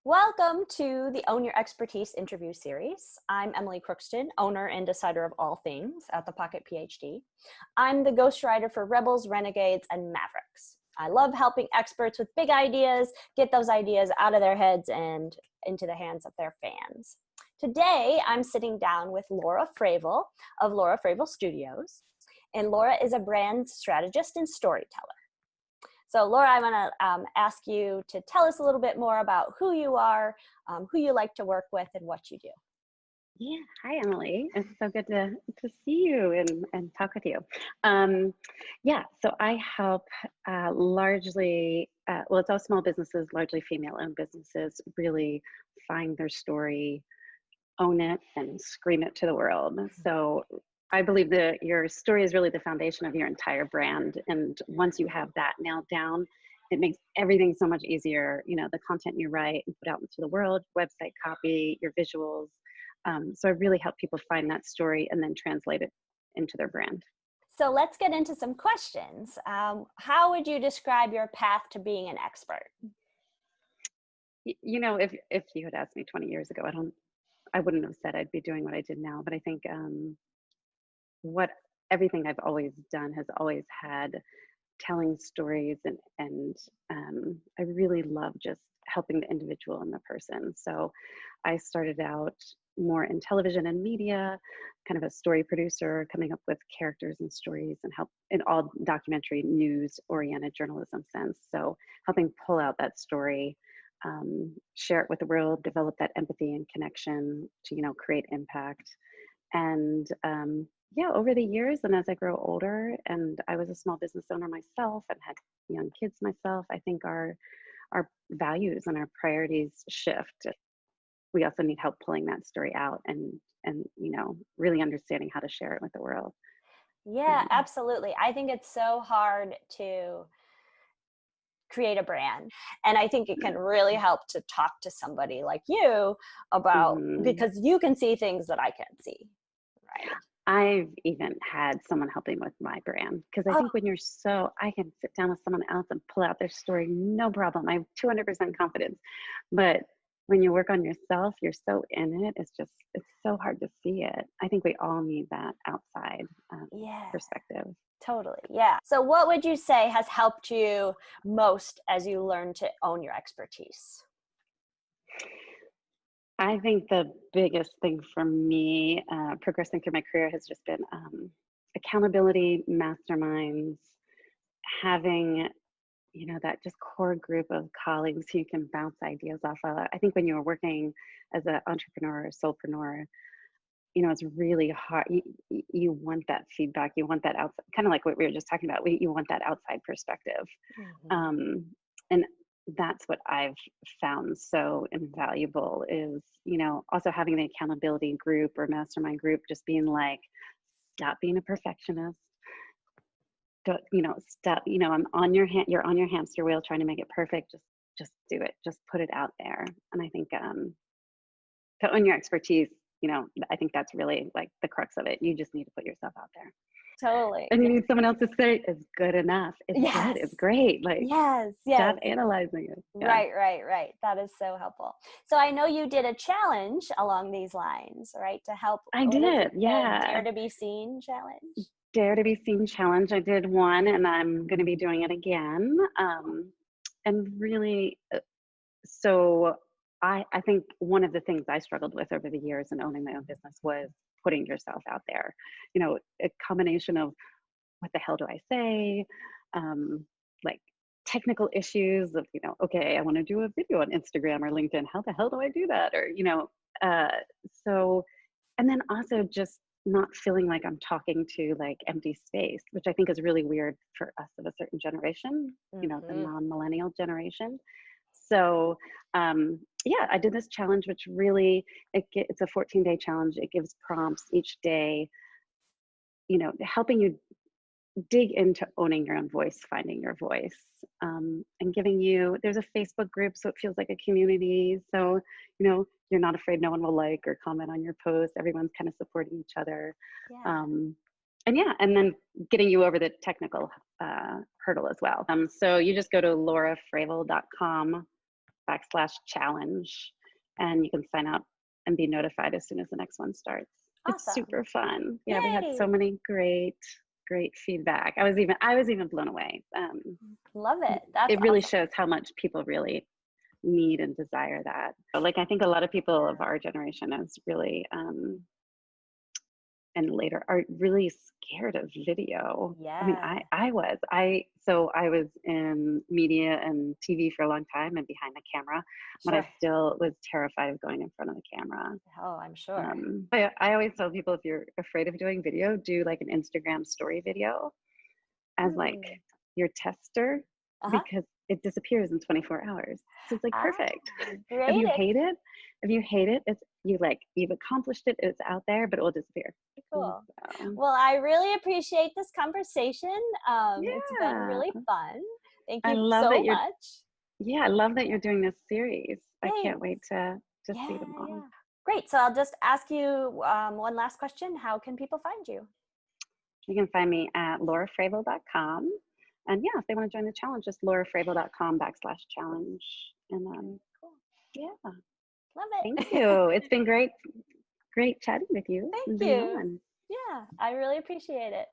Welcome to the Own Your Expertise interview series. I'm Emily Crookston, owner and decider of all things at the Pocket PhD. I'm the ghostwriter for Rebels, Renegades, and Mavericks. I love helping experts with big ideas get those ideas out of their heads and into the hands of their fans. Today, I'm sitting down with Laura Fravel of Laura Fravel Studios, and Laura is a brand strategist and storyteller. So Laura, I want to ask you to tell us a little bit more about who you are, who you like to work with, and what you do. Yeah, hi Emily. It's so good to see you and talk with you. So I help largely, well, it's all small businesses, largely female-owned businesses, really find their story, own it, and scream it to the world. So I believe that your story is really the foundation of your entire brand. And once you have that nailed down, it makes everything so much easier. You know, the content you write and put out into the world, website copy, your visuals. So I really help people find that story and then translate it into their brand. So let's get into some questions. How would you describe your path to being an expert? You know, if you had asked me 20 years ago, I wouldn't have said I'd be doing what I did now. But I think what everything I've always done has always had telling stories, and I really love just helping the individual and the person. So I started out more in television and media, kind of a story producer, coming up with characters and stories and help in all documentary news oriented journalism sense. So helping pull out that story, share it with the world, develop that empathy and connection to, create impact. And over the years, and as I grow older, and I was a small business owner myself and had young kids myself, I think our values and our priorities shift. We also need help pulling that story out and really understanding how to share it with the world. Yeah, absolutely. I think it's so hard to create a brand, and I think it can really help to talk to somebody like you about, because you can see things that I can't see, right? I've even had someone helping with my brand, because I think when I can sit down with someone else and pull out their story, no problem. I have 200% confidence. But when you work on yourself, you're so in it. It's so hard to see it. I think we all need that outside perspective. Totally. Yeah. So what would you say has helped you most as you learn to own your expertise? I think the biggest thing for me progressing through my career has just been accountability, masterminds, having, that just core group of colleagues who you can bounce ideas off of. I think when you're working as an entrepreneur or soulpreneur, it's really hard. You want that feedback. You want that outside, kind of like what we were just talking about. You want that outside perspective. And that's what I've found so invaluable is, also having the accountability group or mastermind group, just being like, stop being a perfectionist. Stop, I'm on your hand, you're on your hamster wheel trying to make it perfect. Just do it. Just put it out there. And I think to own your expertise, I think that's really like the crux of it. You just need to put yourself out there. Totally. And you need someone else to say it's good enough. It's good. It's great. Like, stop analyzing it. Yeah. Right. That is so helpful. So I know you did a challenge along these lines, right? To help. I did. Yeah. Dare to be seen challenge. Dare to be seen challenge. I did one, and I'm going to be doing it again. And really, so I think one of the things I struggled with over the years in owning my own business was putting yourself out there. A combination of what the hell do I say? Like technical issues of, okay, I want to do a video on Instagram or LinkedIn. How the hell do I do that? Or, and then also just not feeling like I'm talking to like empty space, which I think is really weird for us of a certain generation, the non-millennial generation. So I did this challenge, which really, it's a 14-day challenge. It gives prompts each day, helping you dig into owning your own voice, finding your voice, and giving you, there's a Facebook group, so it feels like a community. So, you're not afraid no one will like or comment on your post. Everyone's kind of supporting each other. And then getting you over the technical hurdle as well. So you just go to laurafravel.com /challenge. And you can sign up and be notified as soon as the next one starts. It's Awesome. super fun. Yeah, we had Yay. so many great feedback. I was even blown away. Love it. That's it really awesome. shows how much people really need and desire that. Like, I think a lot of people of our generation is really and later are really scared of video. I mean, Yeah. I was in media and TV for a long time and behind the camera, but I Sure. still was terrified of going in front of the camera. Oh, I'm sure. But I always tell people, if you're afraid of doing video, do like an Instagram story video as like your tester, because it disappears in 24 hours. So it's like perfect. Great. If you hate it, you've accomplished it, it's out there, but it will disappear. Cool. So. Well, I really appreciate this conversation. It's been Yeah. really fun. Thank I you love so that you're much. Yeah, I love that you're doing this series. I can't Thanks. wait to see Yeah, them all. yeah. Great. So I'll just ask you one last question. How can people find you? You can find me at laurafravel.com. And yeah, if they want to join the challenge, just laurafravel.com /challenge. And Cool. yeah. Love it. Thank you. It's been great chatting with you and Thank being you. on. Yeah, I really appreciate it.